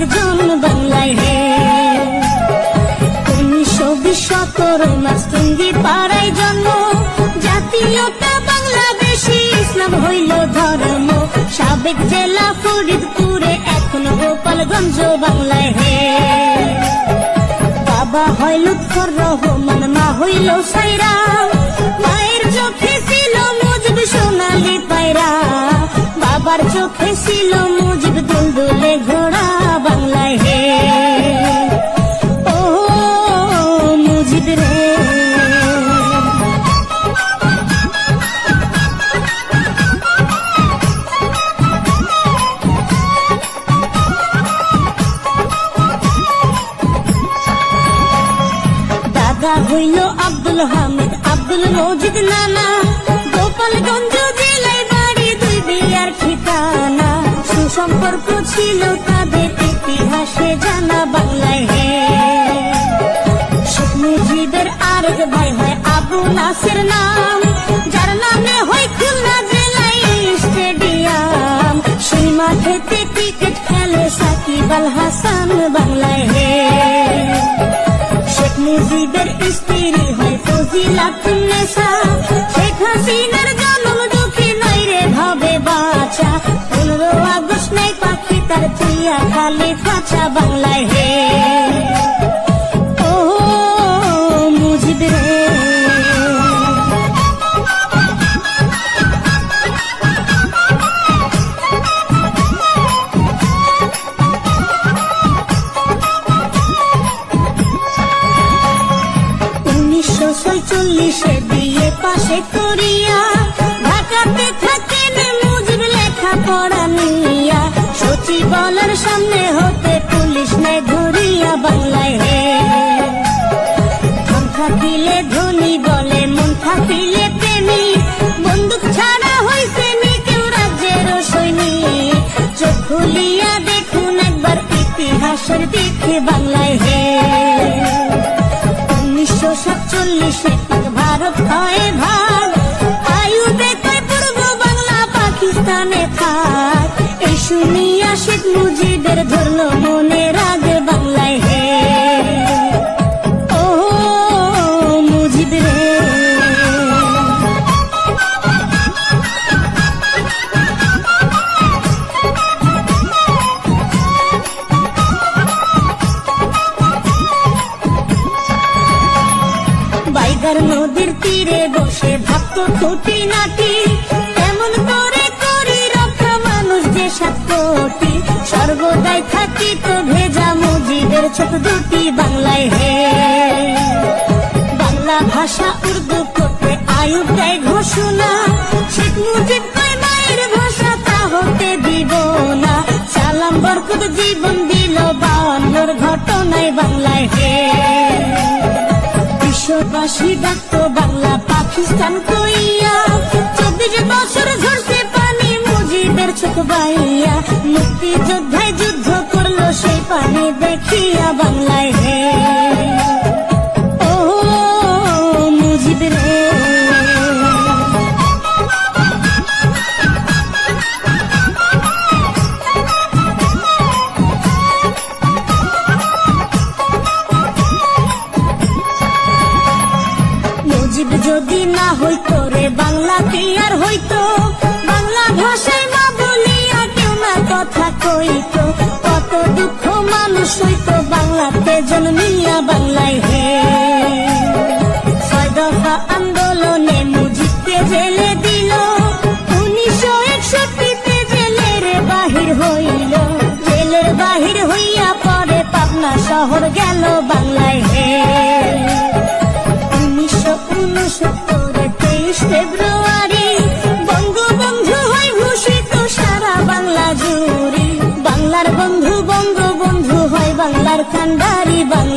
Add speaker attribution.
Speaker 1: একজন বাংলায় হে। 1920 মাস টুঙ্গি পাড়ায় জন্ম, জাতীয়তা বাংলাদেশি, ইসলাম হইল ধর্ম। সাবেক জেলা ফরিদপুরে, এখন গোপালগঞ্জ বাংলায় হে। বাবা হয় লুৎফর রহমান, মা হইল সাইরা, মায়ের চোখে ছিল মুজিব সোনালি পায়রা। বাবার চোখে ছিল মুজিব দুলদুলে ঘোড়া বাংলায় হে। ও মুজিব রে, দাদা হইল আব্দুল হামিদ, আব্দুল মজিদ নানা, গোপালগঞ্জ জেলায় বাড়ি, দুই বিয়ার ঠিকানা। সুসম্পর্ক ছিল তাদের, ইতিহাসে জানা বাংলায় হে। শেখ মুজিবের আরেক ভাই হয় আবু নাসের নাম, যার নামে হয় খুলনা জেলায় স্টেডিয়াম। সেই মাঠেতে ক্রিকেট খেলে সাকিব আল হাসান বাংলায় হে। শেখ মুজিবের স্ত্রী হয় ফজিলাতুন্নেসা, শেখ হাসিনার জন্ম দুঃখী নয় রে ভাবে বাঁচা। 15 আগস্ট নাই পাখি তার প্রিয়া খালি খাঁচা বাংলায় হে। ও মুজিব রে, বিয়ে পাশে করিয়া ঢাকাতে থাকেন মুজিব লেখা পড়া নিয়া। সচিবালয়ের সামনে হতে পুলিশ নেয় ধরিয়া বাংলায় হে। মন থাকিলে ধনী বলে, মন থাকিলে প্রেমী, বন্দুক ছাড়া হইছে নি কেউ রাজ্যের সৈনিক। চোখ খুলিয়া দেখুন একবার ইতিহাসের দিকে বাংলায় হে। 1947 ভারত হয় ভাগ, আয়ুবে কয় পূর্ব বাংলা পাকিস্তানে থাক। এই শুনিয়া শেখ মুজিবের ধরল মনে রাগ বাংলায় হে। ও মুজিব রে, বাইগার নদীর তীরে বসে ভাবতো খুঁটি নাটি, এমন করে করি রক্ষা মানুষ যে 7 কোটি। সর্বদাই থাকি তো ভেজা মুজিবের চোখ দুটি বাংলায় হে। বাংলা ভাষা উর্দু করতে আয়ুব দেয় ঘোষণা, শেখ মুজিব কয় মায়ের ভাষা তা হতে দিব না। সালাম বরকত জীবন দিল 52 ঘটনায় বাংলায় হে। বিশ্ববাসী ডাকতো বাংলা পাকিস্তান কইয়া, 24 বছর ঝরছে পানি মুজিবের চোখ বাইয়া। মুক্তিযোদ্ধায় যুদ্ধ করলো সেই পানি দেখিয়া বাংলায় হে। ও মুজিব রে, মুজিব যদি না হইতো রে বাংলা কি আর হইতো। বাংলা ভাষায় না বলিয়া কেউ না কথা কইতো, কত দুঃখ মানুষ হইতো বাংলাতে জন্মিয়া বাংলায় হে। 6 দফা আন্দোলনে মুজিবকে জেলে দিল, 1961 জেলের বাহির হইল। জেলের বাহির হইয়া পরে পাবনা শহর গেল বাংলায় হে। 1969 23 ফেব্রুয়ারি বঙ্গবন্ধু হয় ঘোষিত সারা বাংলা জুড়ে। বাংলার বন্ধু বঙ্গবন্ধু হয় বাংলার কান্ডারি বাংলা।